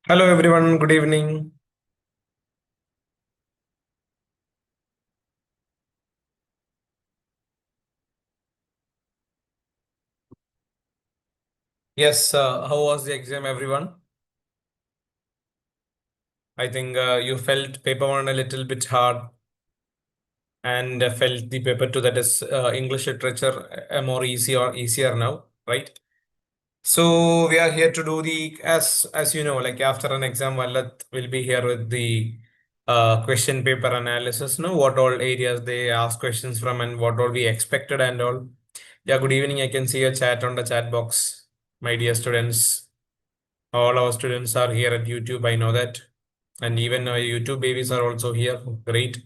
Hello everyone, good evening. Yes, how was the exam, everyone? I think you felt paper one a little bit hard and felt the paper two, that is English literature, more easy or easier now, right? So we are here to do the as you know, like after an exam, Wallet will be here with the question paper analysis. No, what all areas they ask questions from and what all we expected and all. Yeah, good evening. I can see a chat on the chat box, my dear students. All our students are here at YouTube. I know that. And even our YouTube babies are also here. Great.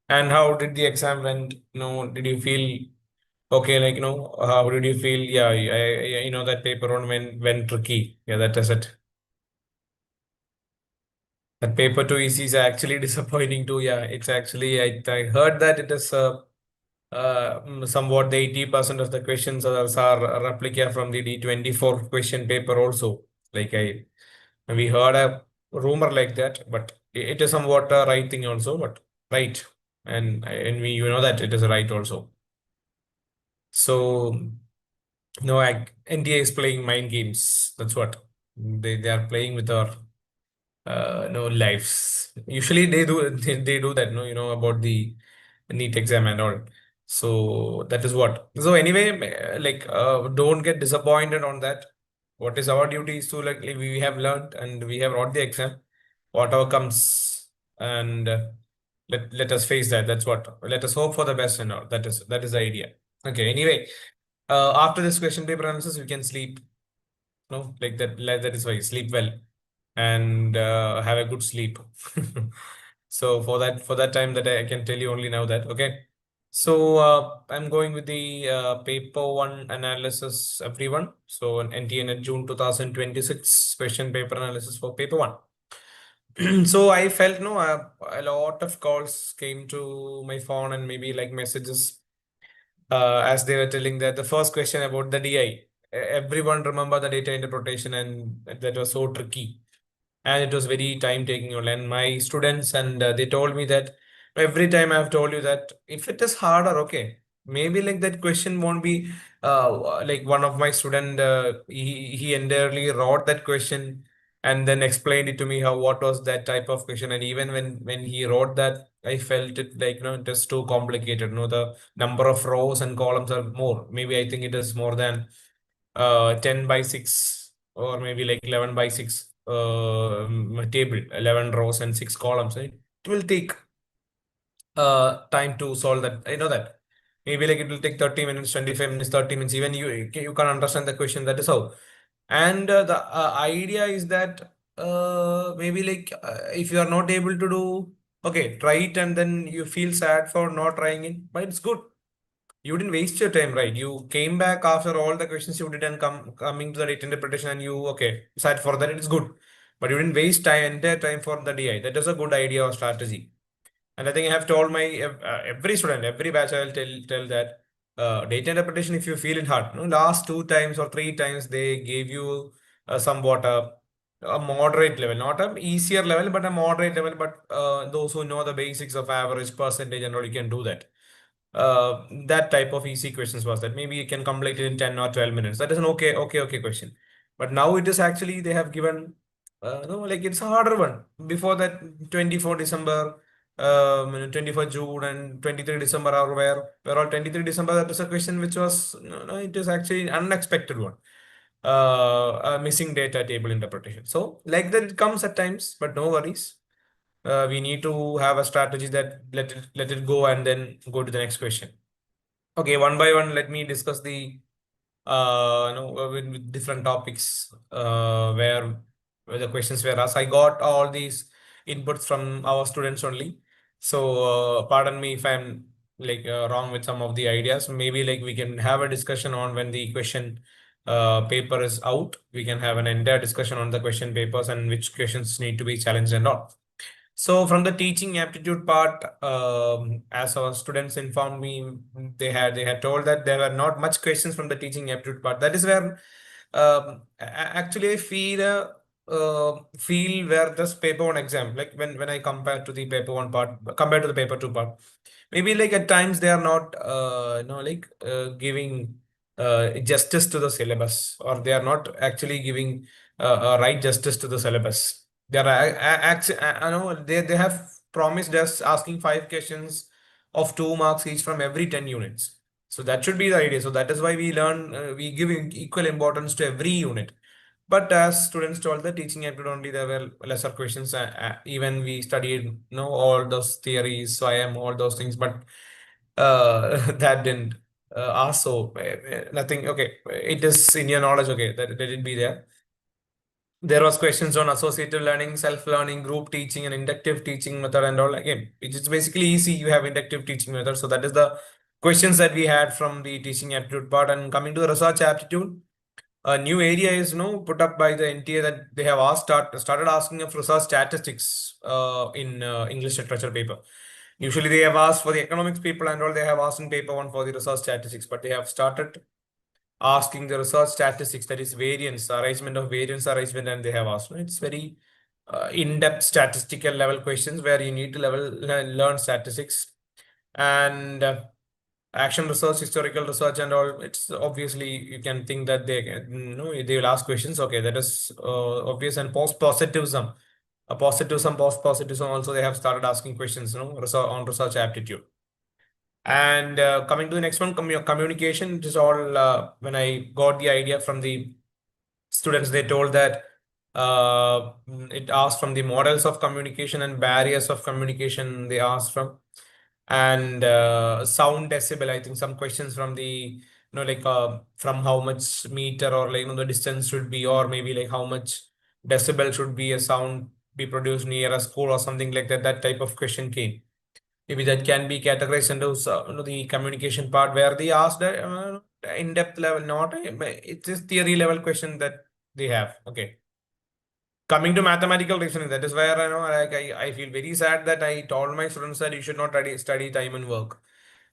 And how did the exam went? Did you feel okay? Like, how did you feel? Yeah, that paper one went tricky. Yeah, that is it. That paper two is actually disappointing too. Yeah, it's actually, I heard that it is somewhat the 80% of the questions are a replica from the D24 question paper also. Like we heard a rumor like that, but it is somewhat a right thing also, but right. And we you know that it is right also. So no, NTA is playing mind games. That's what they are playing with our no lives. Usually they do they do that, no, about the NEET exam and all. So that is what. So anyway, like don't get disappointed on that. What is our duty is to like we have learned and we have wrote the exam. Whatever comes and let us face that. That's what. Let us hope for the best and all. That is the idea. Okay. Anyway, after this question paper analysis, we can sleep. No, like that is why sleep well and have a good sleep. So for that time that I can tell you only now that okay. So I'm going with the paper one analysis, everyone. So an NTN June 2026 question paper analysis for paper one. So I felt no a lot of calls came to my phone and maybe like messages as they were telling that the first question about the DI. Everyone remember the data interpretation and that was so tricky and it was very time taking only. And my students and they told me that every time I've told you that if it is harder, okay, maybe like that question won't be like one of my student he entirely wrote that question and then explained it to me how what was that type of question. And even when he wrote that, I felt it like it is too complicated. The number of rows and columns are more. Maybe I think it is more than 10 by 6 or maybe like 11 by 6 table, 11 rows and 6 columns, right? It will take time to solve that. I know that. Maybe like it will take 30 minutes, 25 minutes, 30 minutes. Even you can understand the question. That is how. And the idea is that maybe like if you are not able to do, okay, try it and then you feel sad for not trying it, but it's good. You didn't waste your time, right? You came back after all the questions you did and coming to the data interpretation and you okay sat for that. It's good, but you didn't waste time entire time for the DI. That is a good idea or strategy. And I think I have told my every student, every batch, I will tell that data interpretation. If you feel it hard, last two times or three times they gave you somewhat a moderate level, not a easier level, but a moderate level. But those who know the basics of average percentage and all, you can do that. That type of easy questions was that maybe you can complete it in 10 or 12 minutes. That is an okay question. But now it is actually they have given no, like it's a harder one. Before that, 24 December, 24 June and 23 December are where all 23 December, that is a question which was no, it is actually unexpected one. A missing data table interpretation. So like that it comes at times, but no worries. We need to have a strategy that let it go and then go to the next question. Okay, one by one, let me discuss the with different topics where the questions were asked. I got all these inputs from our students only. So pardon me if I'm like wrong with some of the ideas. Maybe like we can have a discussion on when the question paper is out. We can have an entire discussion on the question papers and which questions need to be challenged and all. So from the teaching aptitude part, as our students informed me, they had told that there were not much questions from the teaching aptitude part. That is where actually I feel feel where this paper one exam, like when I compare to the paper one part compared to the paper two part, maybe like at times they are not like giving justice to the syllabus, or they are not actually giving right justice to the syllabus. They are I know they have promised us asking 5 questions of 2 marks each from every 10 units. So that should be the idea. So that is why we learn, we give equal importance to every unit. But as students told, the teaching aptitude only there were lesser questions. Even we studied, all those theories, so I am all those things, but that didn't ask. So nothing. Okay, it is in your knowledge. Okay, that didn't be there. There was questions on associative learning, self-learning, group teaching, and inductive teaching method and all. Again, it's basically easy. You have inductive teaching method. So that is the questions that we had from the teaching aptitude part. And coming to the research aptitude, a new area is put up by the NTA that they have started asking of research statistics in English literature paper. Usually they have asked for the economics people and all, they have asked in paper one for the research statistics, but they have started asking the research statistics, that is variance, arrangement of variance arrangement, and they have asked. It's very in-depth statistical level questions where you need to learn statistics and action research, historical research, and all. It's obviously you can think that they will ask questions. Okay, that is obvious. And post-positivism, post-positivism also they have started asking questions, research on research aptitude. And coming to the next one, communication, it is all when I got the idea from the students, they told that it asked from the models of communication and barriers of communication they asked from, and sound decibel, I think some questions from the like from how much meter, or like the distance should be, or maybe like how much decibel should be a sound be produced near a school or something like that. That type of question came. Maybe that can be categorized into the communication part, where they asked in-depth level, not it's just theory level question that they have. Okay. Coming to mathematical reasoning, that is where I feel very sad that I told my students that you should not study time and work,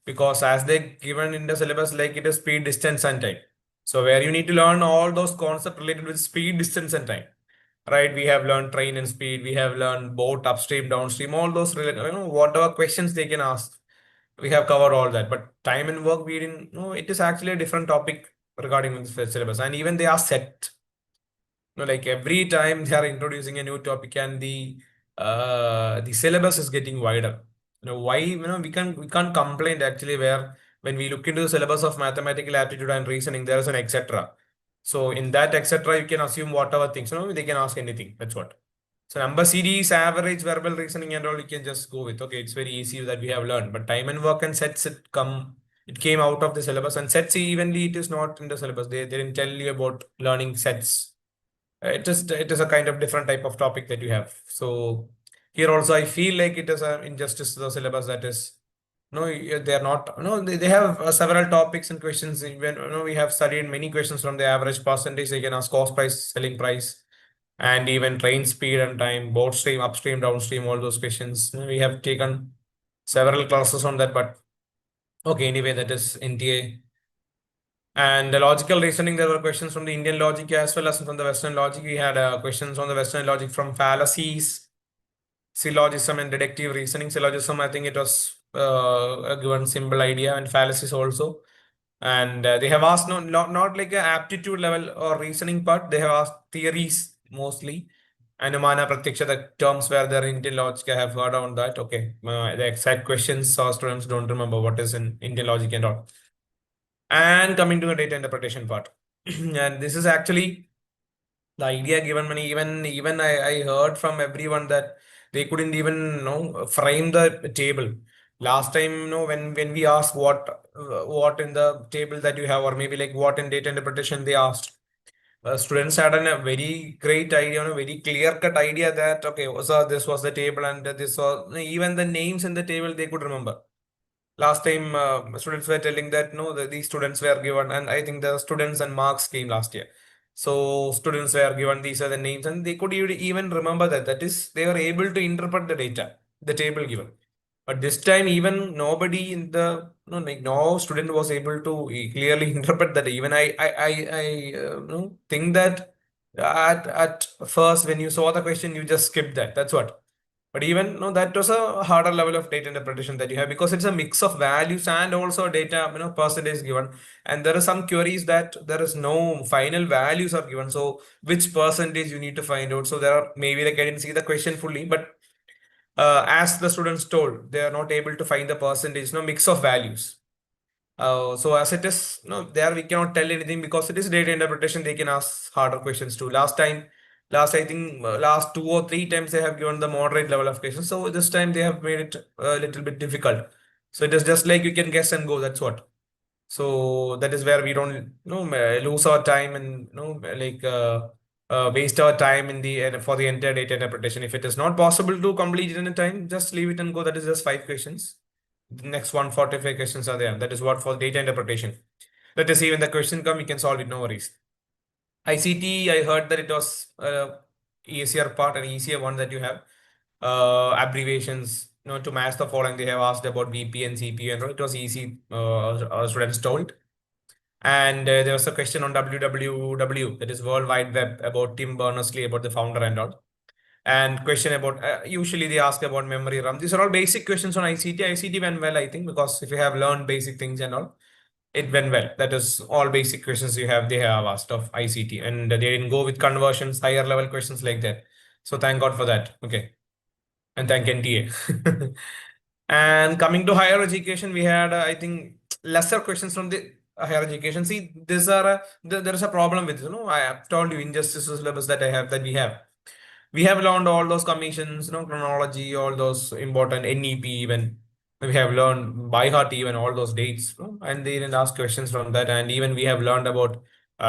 because as they given in the syllabus, like it is speed, distance, and time. So where you need to learn all those concepts related with speed, distance, and time. Right? We have learned train and speed. We have learned boat, upstream, downstream. All those whatever questions they can ask, we have covered all that. But time and work, we didn't. No, it is actually a different topic regarding the syllabus, and even they are set. Like every time they are introducing a new topic, and the syllabus is getting wider. Why? We can't complain actually, where when we look into the syllabus of mathematical aptitude and reasoning, there is an etc. So in that etc, you can assume whatever things. They can ask anything. That's what. So number series, average, verbal reasoning, and all you can just go with. Okay, it's very easy that we have learned. But time and work and sets, it came out of the syllabus, and sets evenly it is not in the syllabus. They didn't tell you about learning sets. It is a kind of different type of topic that you have. So here also I feel like it is an injustice to the syllabus, that is no, they are not. No, they have several topics and questions. When we have studied many questions from the average percentage, they can ask cost price, selling price, and even train speed and time, boat stream, upstream, downstream, all those questions. We have taken several classes on that, but okay, anyway, that is NTA. And the logical reasoning, there were questions from the Indian logic as well as from the Western logic. We had questions on the Western logic from fallacies, syllogism, and deductive reasoning. Syllogism, I think it was a given simple idea, and fallacies also. And they have asked not like an aptitude level or reasoning part. They have asked theories mostly. Anumana Pratyaksha, the terms where they're in Indian logic, I have heard on that. Okay, the exact questions, our students don't remember what is in Indian logic and all. And coming to the data interpretation part, and this is actually the idea given many. Even I heard from everyone that they couldn't even frame the table. Last time, when we asked what in the table that you have, or maybe like what in data interpretation they asked. Students had a very great idea, a very clear-cut idea that okay, so this was the table, and this was even the names in the table they could remember. Last time, students were telling that no, these students were given, and I think the students and marks came last year. So students were given these are the names, and they could even remember that. That is, they were able to interpret the data, the table given. But this time, even nobody in the like no student was able to clearly interpret that. Even I think that At first, when you saw the question, you just skipped that. That's what. But even no, that was a harder level of data interpretation that you have, because it's a mix of values and also data, percentage given. And there are some queries that there is no final values are given. So which percentage you need to find out. So there are maybe like I didn't see the question fully, but as the students told, they are not able to find the percentage, no mix of values. So as it is, no, there we cannot tell anything because it is data interpretation. They can ask harder questions too. Last I think last 2 or 3 times they have given the moderate level of questions. So this time they have made it a little bit difficult. So it is just like you can guess and go. That's what. So that is where we don't, lose our time and waste our time in the for the entire data interpretation. If it is not possible to complete it in a time, just leave it and go. That is just 5 questions. The next 145 questions are there. That is what for data interpretation. Let us see when the question come, you can solve it. No worries. ICT, I heard that it was easier part and easier one that you have. Abbreviations, to match the following. They have asked about VPN, CPU, and all. It was easy. Our students told. And there was a question on WWW, that is World Wide Web, about Tim Berners-Lee, about the founder and all. And question about, usually they ask about memory RAM. These are all basic questions on ICT. ICT went well, I think, because if you have learned basic things and all, it went well. That is all basic questions you have, they have asked of ICT. And they didn't go with conversions, higher level questions like that. So thank God for that. Okay. And thank NTA. And coming to higher education, we had, I think, lesser questions from the higher education. See, these are there is a problem with, I have told you injustice syllabus that I have, that we have learned all those commissions, chronology, all those important NEP, even we have learned by heart even all those dates, and they didn't ask questions from that. And even we have learned about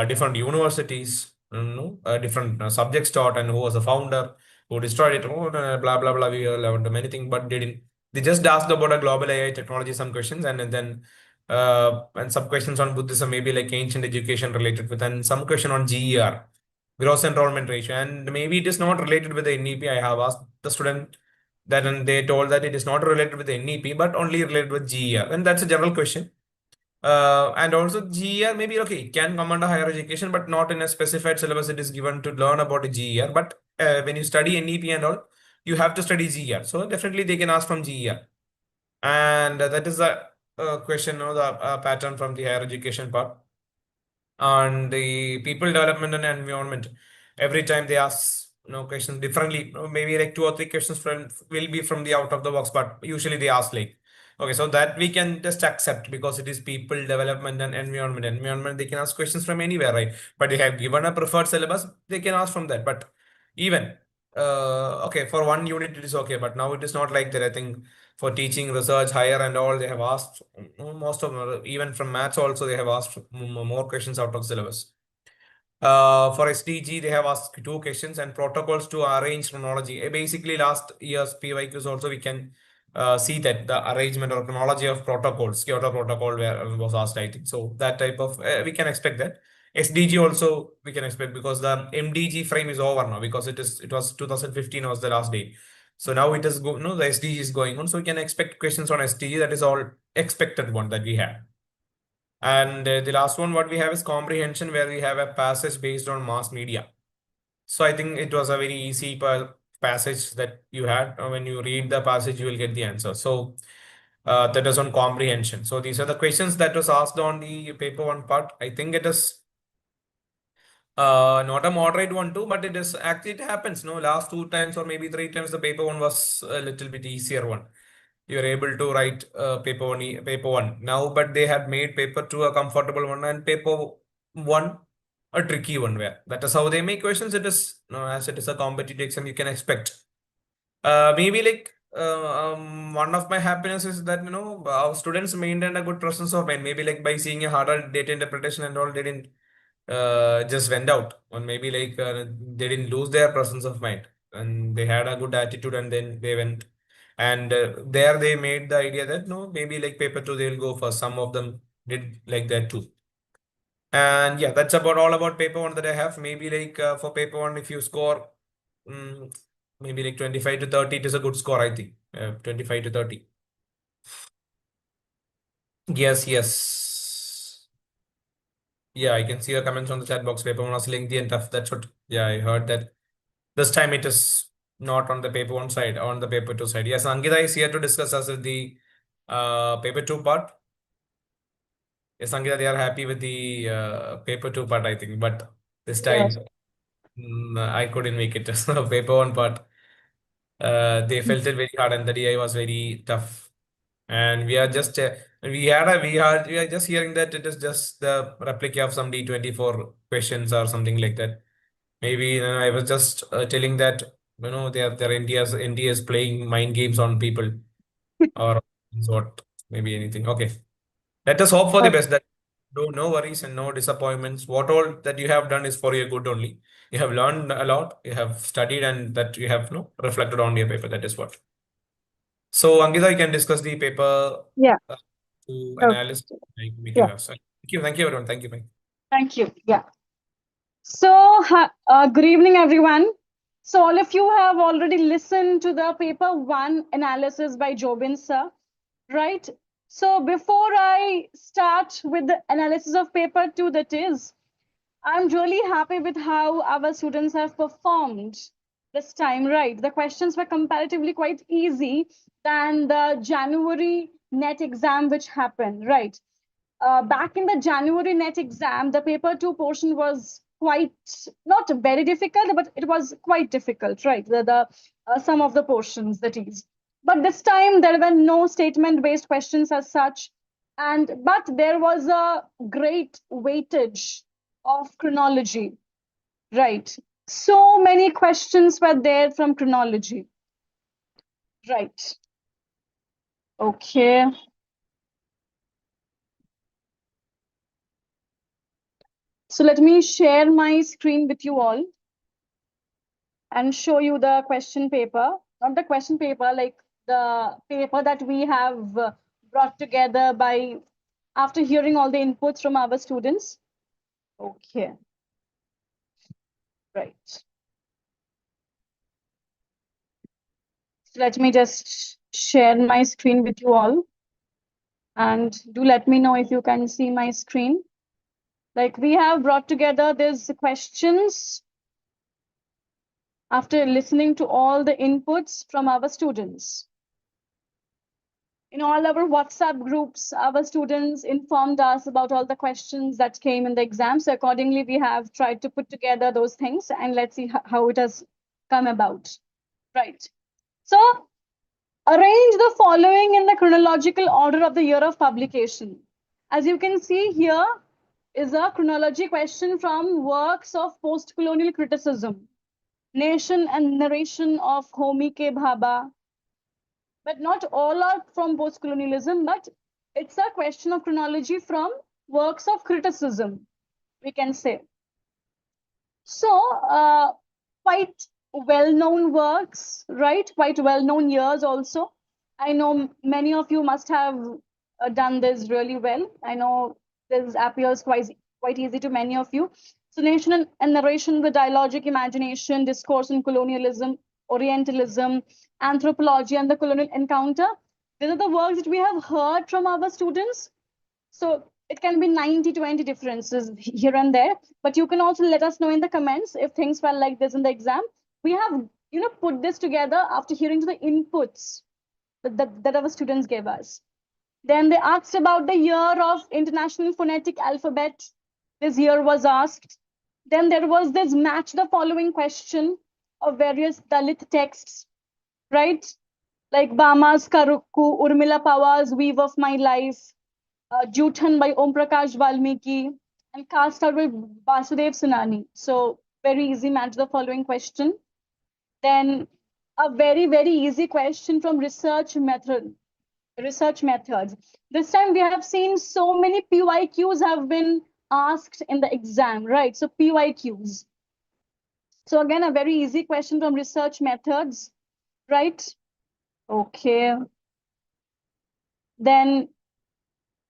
different universities, different subjects taught, and who was the founder, who destroyed it, blah blah blah. We have learned many things, but they didn't. They just asked about a global AI technology, some questions, and then and some questions on Buddhism, maybe like ancient education related with, and some question on GER, gross enrollment ratio, and maybe it is not related with the NEP. I have asked the student that, and they told that it is not related with the NEP, but only related with GER, and that's a general question. And also GER maybe okay, it can come under higher education, but not in a specified syllabus. It is given to learn about a GER, but when you study NEP and all, you have to study GER. So definitely they can ask from GER, and that is the question or the pattern from the higher education part. On the people development and environment, every time they ask questions differently, maybe like 2 or 3 questions from will be from the out of the box, but usually they ask like, okay, so that we can just accept because it is people development and environment, they can ask questions from anywhere, right? But they have given a preferred syllabus, they can ask from that. But even okay, for one unit it is okay, but now it is not like that. I think for teaching, research, higher and all, they have asked most of them, even from maths also, they have asked more questions out of syllabus. For SDG, they have asked 2 questions, and protocols to arrange chronology. Basically, last year's PYQs also we can see that the arrangement or chronology of protocols, Kyoto Protocol was asked, I think. So that type of we can expect that. SDG also we can expect, because the MDG frame is over now, because it was 2015 was the last day. So now it is no, the SDG is going on. So we can expect questions on SDG. That is all expected one that we have. And the last one, what we have is comprehension, where we have a passage based on mass media. So I think it was a very easy passage that you had. When you read the passage, you will get the answer. So that is on comprehension. So these are the questions that was asked on the paper 1 part. I think it is not a moderate one too, but it is actually, it happens. No, last 2 times or maybe 3 times, the paper 1 was a little bit easier one. You're able to write paper one now, but they have made paper 2 a comfortable one, and paper 1 a tricky one, where that is how they make questions. It is, as it is a competitive exam, you can expect. Maybe like one of my happiness is that our students maintained a good presence of mind. Maybe like by seeing a harder data interpretation and all, they didn't just went out, or maybe like they didn't lose their presence of mind, and they had a good attitude, and then they went. And there they made the idea that no, maybe like paper 2 they will go for. Some of them did like that too. And yeah, that's about all about paper 1 that I have. Maybe like for paper 1, if you score mm, maybe like 25 to 30, it is a good score, I think. 25 to 30. Yes, yes. Yeah, I can see your comments on the chat box. Paper one was lengthy and tough. That's what, yeah, I heard that. This time it is not on the paper one side, on the paper two side. Yes, Ankita is here to discuss us with the paper two part. Yes, Ankita, they are happy with the paper two part, I think. But this Yes. time, I couldn't make it. So paper one part, they felt it very hard, and the DI was very tough. And we are just we are just hearing that it is just the replica of some D24 questions or something like that. Maybe I was just telling that their NTA is playing mind games on people or what, maybe anything. Okay, let us hope for the Okay. best. That no worries and no disappointments. What all that you have done is for your good only. You have learned a lot. You have studied, and that you have reflected on your paper. That is what. So Ankita, you can discuss the paper Yeah. uh, to Okay. analysis. We can Yeah. have. So, thank you, everyone. Thank you. Bye. Thank you. Yeah. So, good evening, everyone. So, all of you have already listened to the paper one analysis by Jobin sir, right? So, before I start with the analysis of paper two, that is, I'm really happy with how our students have performed this time, right? The questions were comparatively quite easy than the January net exam which happened, right? Back in the January net exam, the paper two portion was quite not very difficult, but it was quite difficult, right? The some of the portions that is. But this time there were no statement-based questions as such, and but there was a great weightage of chronology, right? So many questions were there from chronology, right? Okay. So let me share my screen with you all and show you the question paper, not the question paper, like the paper that we have brought together by after hearing all the inputs from our students. Okay, right. So let me just share my screen with you all and do let me know if you can see my screen. Like we have brought together these questions after listening to all the inputs from our students. In all our WhatsApp groups, our students informed us about all the questions that came in the exam. So accordingly, we have tried to put together those things and let's see how it has come about. Right. So arrange the following in the chronological order of the year of publication. As you can see here is a chronology question from works of post-colonial criticism, Nation and Narration of Homi K. Bhabha, but not all are from post-colonialism, but it's a question of chronology from works of criticism, we can say. So, quite well-known works, right? Quite well-known years also. I know many of you must have done this really well. I know this appears quite easy to many of you. So, Nation and Narration with Dialogic Imagination, Discourse on Colonialism, Orientalism, Anthropology, and the Colonial Encounter. These are the works that we have heard from our students. So it can be 90-20 differences here and there, but you can also let us know in the comments if things felt like this in the exam. We have, put this together after hearing to the inputs that our students gave us. Then they asked about the year of International Phonetic Alphabet. This year was asked. Then there was this match the following question of various Dalit texts, right? Like Bama's Karukku, Urmila Pawa's Weave of My Life, Juthan by Om Prakash Valmiki, and Cast Out by Vasudev Sunani. So very easy match the following question. Then a very, very easy question from research methods. This time we have seen so many PYQs have been asked in the exam, right? So PYQs. So again, a very easy question from research methods, right? Okay. Then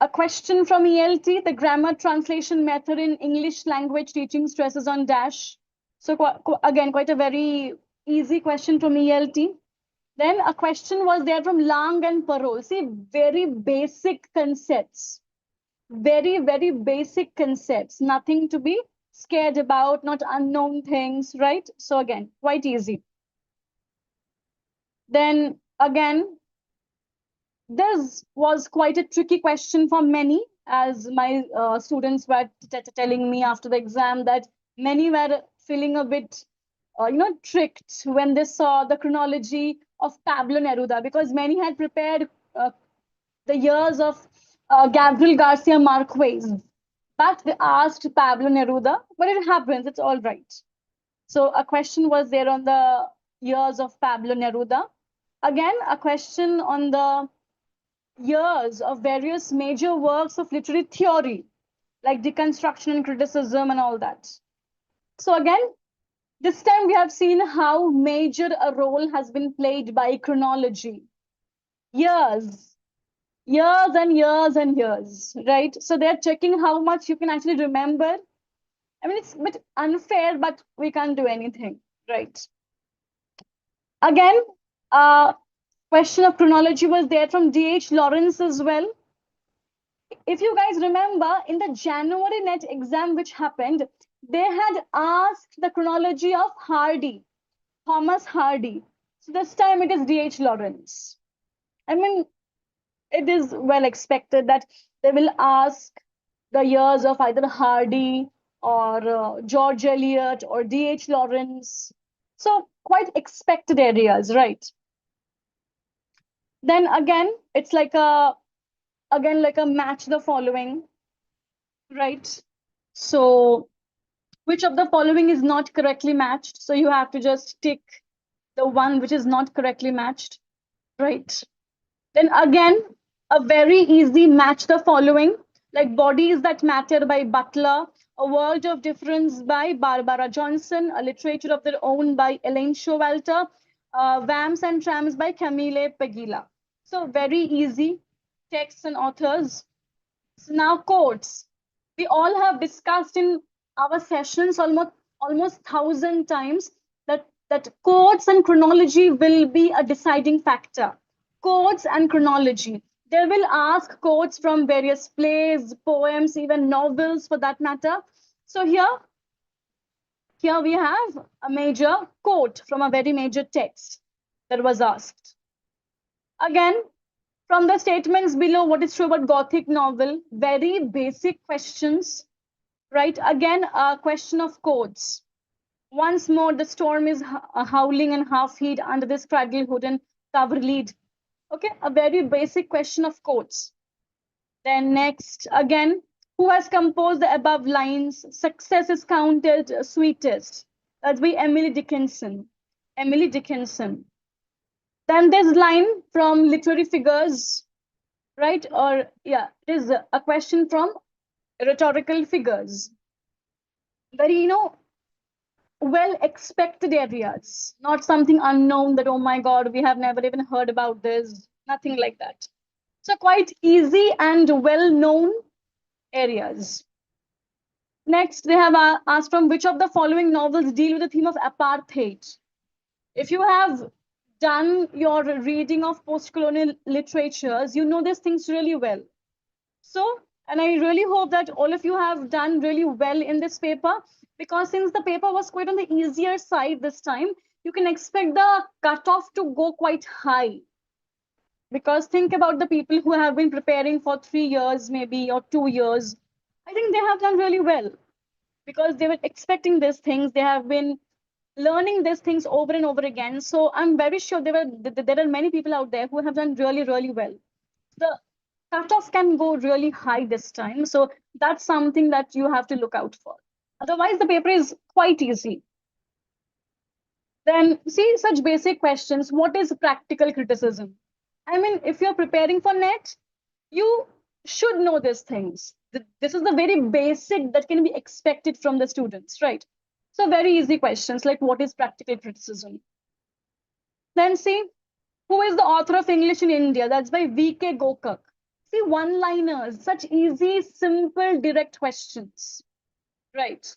a question from ELT, the grammar translation method in English language teaching stresses on dash. So again, quite a very easy question from ELT. Then a question was there from Lang and Parole. See, very basic concepts. Very, very basic concepts, nothing to be scared about, not unknown things, right? So again, quite easy. Then again, this was quite a tricky question for many, as my students were telling me after the exam that many were feeling a bit, tricked when they saw the chronology of Pablo Neruda, because many had prepared the years of Gabriel Garcia Marquez, but they asked Pablo Neruda, but it happens, it's all right. So a question was there on the years of Pablo Neruda. Again, a question on the years of various major works of literary theory, like deconstruction and criticism and all that. So again, this time we have seen how major a role has been played by chronology. Years, years and years and years, right? So they're checking how much you can actually remember. I mean, it's a bit unfair, but we can't do anything, right? Again, question of chronology was there from D.H. Lawrence as well. If you guys remember, in the January net exam which happened, they had asked the chronology of Hardy, Thomas Hardy. So this time it is D.H. Lawrence. I mean, it is well expected that they will ask the years of either Hardy or George Eliot or D.H. Lawrence. So quite expected areas, right? Then again, it's like a match the following, right? So which of the following is not correctly matched? So you have to just tick the one which is not correctly matched, right? Then again, a very easy match the following, like Bodies That Matter by Butler, A World of Difference by Barbara Johnson, A Literature of Their Own by Elaine Showalter, Vamps and Trams by Camille Paglia. So very easy texts and authors. So now quotes. We all have discussed in our sessions almost 1,000 times that quotes and chronology will be a deciding factor. Quotes and chronology. They will ask quotes from various plays, poems, even novels for that matter. So here we have a major quote from a very major text that was asked. Again, from the statements below, what is true about Gothic novel? Very basic questions, right? Again, a question of quotes. Once more, the storm is howling and half hid under this cradle hood and cover lead. Okay, a very basic question of quotes. Then next, again, who has composed the above lines? Success is counted sweetest. That's by Emily Dickinson. Emily Dickinson. Then this line from literary figures, right? Or yeah, it is a question from rhetorical figures. Very, well expected areas, not something unknown that, oh my God, we have never even heard about this, nothing like that. So quite easy and well known areas. Next, they have asked from which of the following novels deal with the theme of apartheid. If you have done your reading of post-colonial literatures, you know these things really well. So, and I really hope that all of you have done really well in this paper, because since the paper was quite on the easier side this time, you can expect the cutoff to go quite high. Because think about the people who have been preparing for 3 years, maybe, or 2 years. I think they have done really well because they were expecting these things. They have been learning these things over and over again. So I'm very sure there are many people out there who have done really, really well. The cutoff can go really high this time. So that's something that you have to look out for. Otherwise, the paper is quite easy. Then see such basic questions. What is practical criticism? I mean, if you're preparing for NET, you should know these things. This is the very basic that can be expected from the students, right? So very easy questions like what is practical criticism? Then see, who is the author of English in India? That's by V.K. Gokak. See, one-liners, such easy, simple, direct questions, right?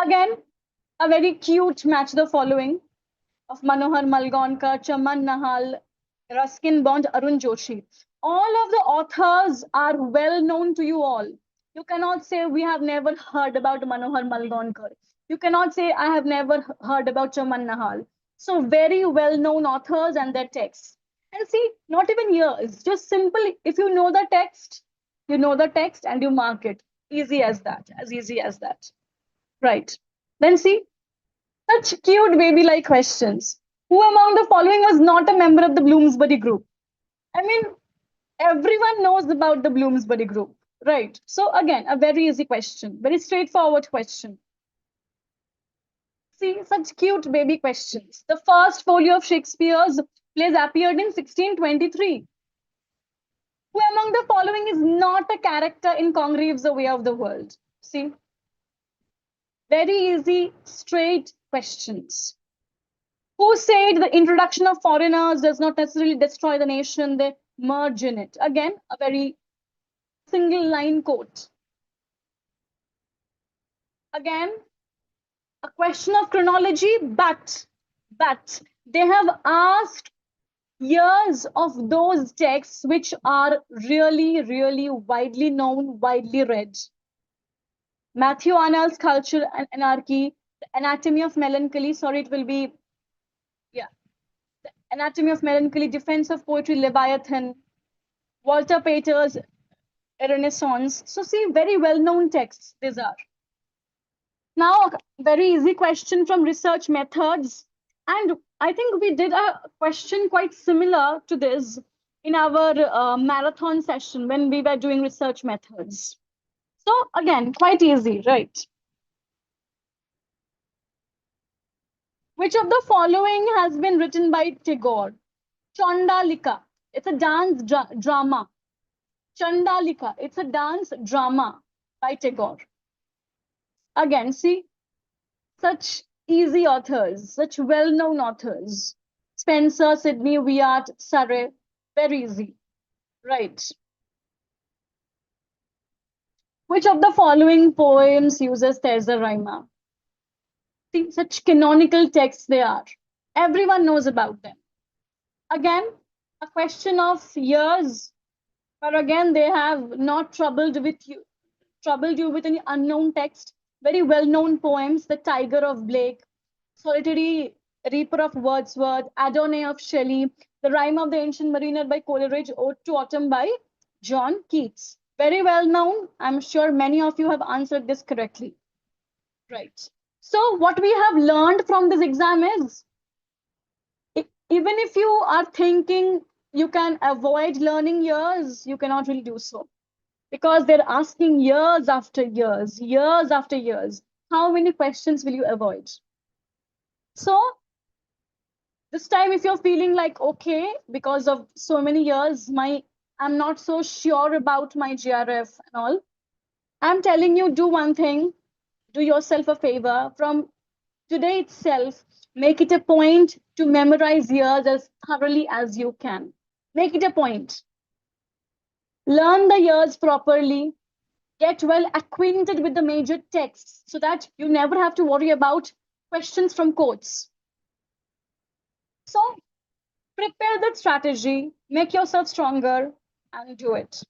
Again, a very cute match the following of Manohar Malgonkar, Chaman Nahal, Ruskin Bond, Arun Joshi. All of the authors are well known to you all. You cannot say we have never heard about Manohar Malgonkar. You cannot say I have never heard about Chaman Nahal. So very well-known authors and their texts. And see, not even years, just simple. If you know the text, you know the text and you mark it. Easy as that, as easy as that. Right. Then see, such cute baby-like questions. Who among the following was not a member of the Bloomsbury group? I mean, everyone knows about the Bloomsbury group, right? So again, a very easy question, very straightforward question. See, such cute baby questions. The first folio of Shakespeare's plays appeared in 1623. Who among the following is not a character in Congreve's A Way of the World? See, very easy, straight questions. Who said the introduction of foreigners does not necessarily destroy the nation, they merge in it? Again, a very single line quote. Again, a question of chronology, but they have asked years of those texts which are really, really widely known, widely read. Matthew Arnold's Culture and Anarchy, The Anatomy of Melancholy, sorry, it will be, yeah, The Anatomy of Melancholy, Defense of Poetry, Leviathan, Walter Pater's A Renaissance. So see, very well-known texts these are. Now, a very easy question from research methods. And I think we did a question quite similar to this in our marathon session when we were doing research methods. So again, quite easy, right? Which of the following has been written by Tagore? Chandalika. It's a dance drama. Chandalika. It's a dance drama by Tagore. Again, see, such easy authors, such well-known authors. Spencer, Sidney, Wyatt, Surrey, very easy, right? Which of the following poems uses terza rima? See, such canonical texts they are. Everyone knows about them. Again, a question of years, but again, they have not troubled you with any unknown text. Very well-known poems, The Tiger of Blake, Solitary Reaper of Wordsworth, Adonai of Shelley, The Rime of the Ancient Mariner by Coleridge, Ode to Autumn by John Keats. Very well known. I'm sure many of you have answered this correctly. Right. So what we have learned from this exam is, even if you are thinking you can avoid learning years, you cannot really do so. Because they're asking years after years, years after years. How many questions will you avoid? So this time, if you're feeling like, okay, because of so many years, I'm not so sure about my GRF and all, I'm telling you, do one thing, do yourself a favor. From today itself, make it a point to memorize years as thoroughly as you can. Make it a point. Learn the years properly. Get well acquainted with the major texts so that you never have to worry about questions from quotes. So prepare that strategy, make yourself stronger, and do it.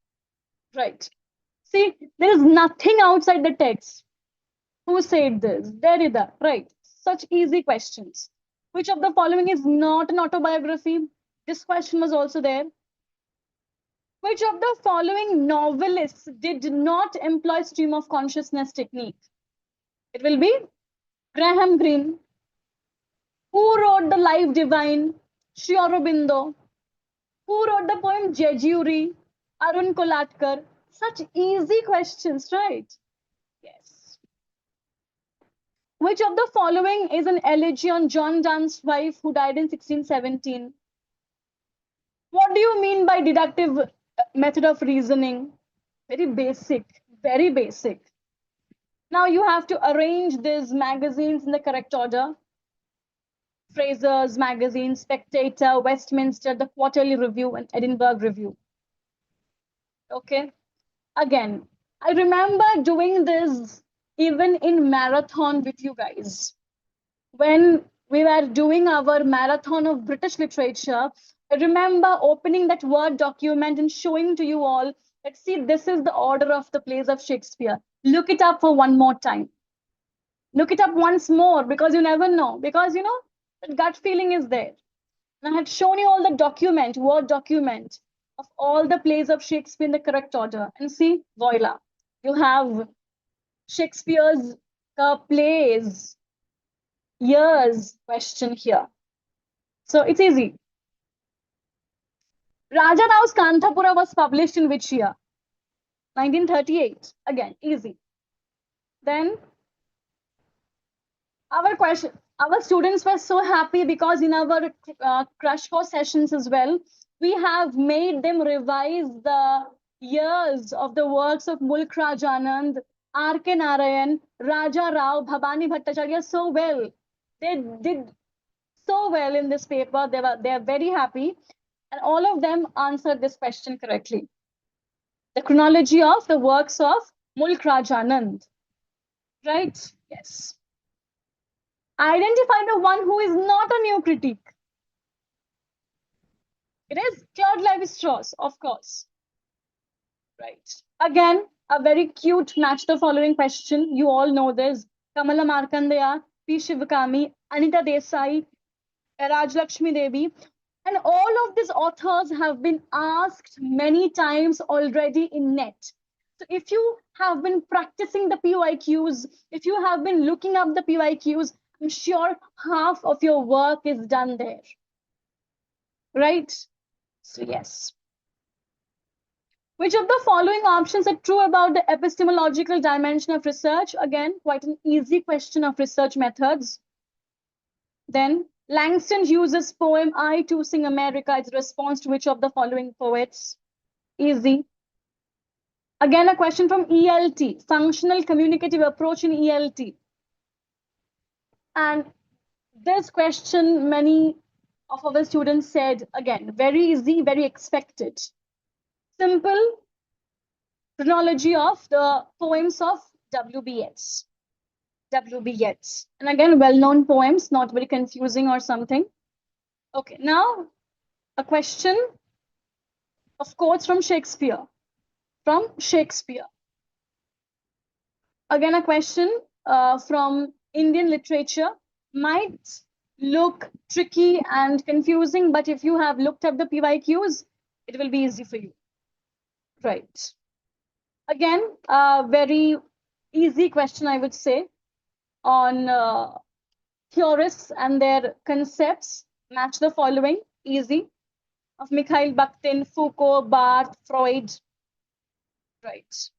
Right. See, there is nothing outside the text. Who said this? Derrida. Right. Such easy questions. Which of the following is not an autobiography? This question was also there. Which of the following novelists did not employ stream of consciousness technique? It will be Graham Greene. Who wrote The Life Divine? Sri Aurobindo. Who wrote the poem Jejuri? Arun Kolatkar. Such easy questions, right? Yes. Which of the following is an elegy on John Donne's wife who died in 1617? What do you mean by deductive method of reasoning? Very basic, very basic. Now you have to arrange these magazines in the correct order. Fraser's Magazine, Spectator, Westminster, the Quarterly Review, and Edinburgh Review. Okay. Again, I remember doing this even in marathon with you guys. When we were doing our marathon of British literature, I remember opening that Word document and showing to you all Let's see, this is the order of the plays of Shakespeare. Look it up for one more time. Look it up once more because you never know. Because that gut feeling is there. And I had shown you all the document, Word document of all the plays of Shakespeare in the correct order. And see, voila, you have Shakespeare's plays, years question here. So it's easy. Raja Rao's Kanthapura was published in which year? 1938. Again, easy. Then our students were so happy because in our crash course sessions as well, we have made them revise the years of the works of Mulk Rajanand, R.K. Narayan, Raja Rao, Bhabani Bhattacharya so well. They did so well in this paper. They are very happy, and all of them answered this question correctly. The chronology of the works of Mulk Rajanand. Right? Yes. Identify the one who is not a new critique. It is Claude Lévi-Strauss, of course. Right. Again, a very cute match the following question. You all know this. Kamala Markandeya, P. Shivakami, Anita Desai, Raj Lakshmi Devi. And all of these authors have been asked many times already in net. So if you have been practicing the PYQs, if you have been looking up the PYQs, I'm sure half of your work is done there. Right? So yes. Which of the following options are true about the epistemological dimension of research? Again, quite an easy question of research methods. Then, Langston Hughes' poem I Too Sing America is a response to which of the following poets? Easy. Again, a question from ELT, functional communicative approach in ELT. And this question, many of our students said, again, very easy, very expected. Simple chronology of the poems of W.B. Yeats. W.B. Yeats. And again, well-known poems, not very confusing or something. Okay, now a question of quotes from Shakespeare. From Shakespeare. Again, a question from Indian literature. Might look tricky and confusing, but if you have looked up the PYQs, it will be easy for you. Right. Again, a very easy question, I would say, on theorists and their concepts. Match the following, easy, of Mikhail Bakhtin, Foucault, Barthes, Freud. Right.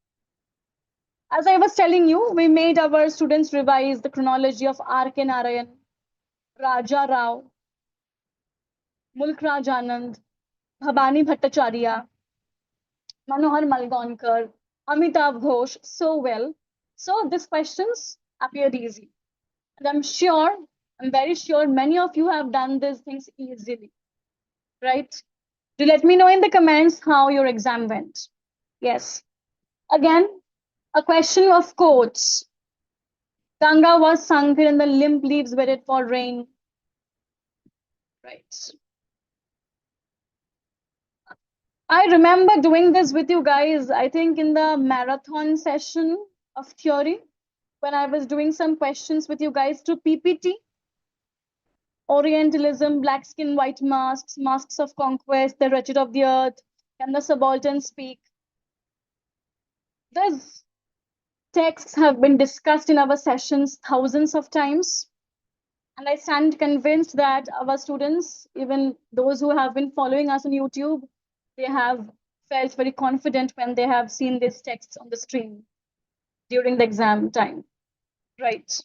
As I was telling you, we made our students revise the chronology of R.K. Narayan, Raja Rao, Mulk Rajanand, Bhabani Bhattacharya, Manohar Malgonkar, Amitav Ghosh so well. So these questions appeared easy. And I'm very sure many of you have done these things easily, right? Do let me know in the comments how your exam went. Yes. Again, a question of quotes. Ganga was sunken and the limp leaves waited for rain. Right. I remember doing this with you guys, I think in the marathon session of theory, when I was doing some questions with you guys to PPT. Orientalism, black skin, white masks, masks of conquest, the wretched of the earth, can the subaltern speak? These texts have been discussed in our sessions thousands of times. And I stand convinced that our students, even those who have been following us on YouTube, they have felt very confident when they have seen these texts on the screen during the exam time. Right.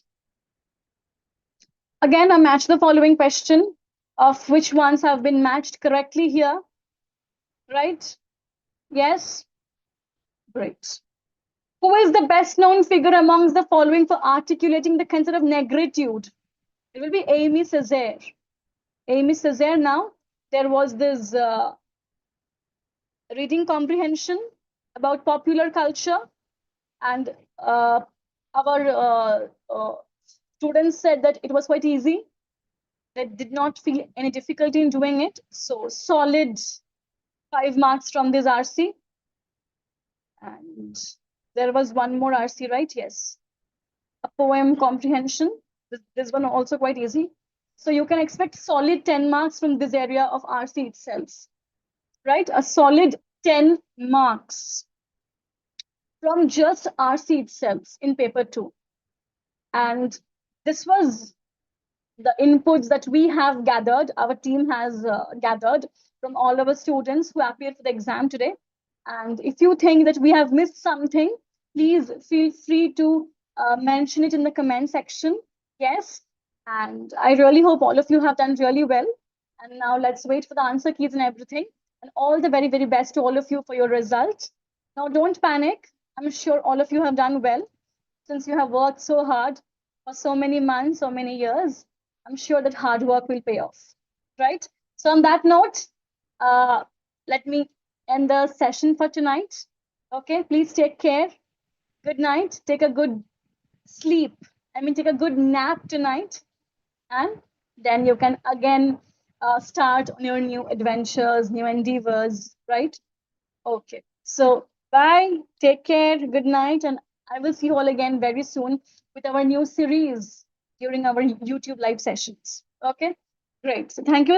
Again, I match the following question of which ones have been matched correctly here. Right? Yes? Great. Who is the best known figure amongst the following for articulating the concept of negritude? It will be Amy Césaire. Amy Césaire now. There was this reading comprehension about popular culture, and our students said that it was quite easy. They did not feel any difficulty in doing it. So solid 5 marks from this RC. And there was one more RC, right? Yes. A poem comprehension. This one also quite easy. So you can expect solid 10 marks from this area of RC itself, right? A solid 10 marks from just RC itself in paper 2. And this was the inputs that we have gathered, our team has gathered from all our students who appeared for the exam today. And if you think that we have missed something, please feel free to mention it in the comment section. Yes. And I really hope all of you have done really well. And now let's wait for the answer keys and everything. And all the very, very best to all of you for your result. Now, don't panic. I'm sure all of you have done well since you have worked so hard for so many months, so many years. I'm sure that hard work will pay off, right? So on that note, let me end the session for tonight. Okay, please take care. Good night. Take a good sleep. Take a good nap tonight. And then you can again start on your new adventures, new endeavors, right? Okay. So bye. Take care. Good night. And I will see you all again very soon with our new series during our YouTube live sessions. Okay. Great. So thank you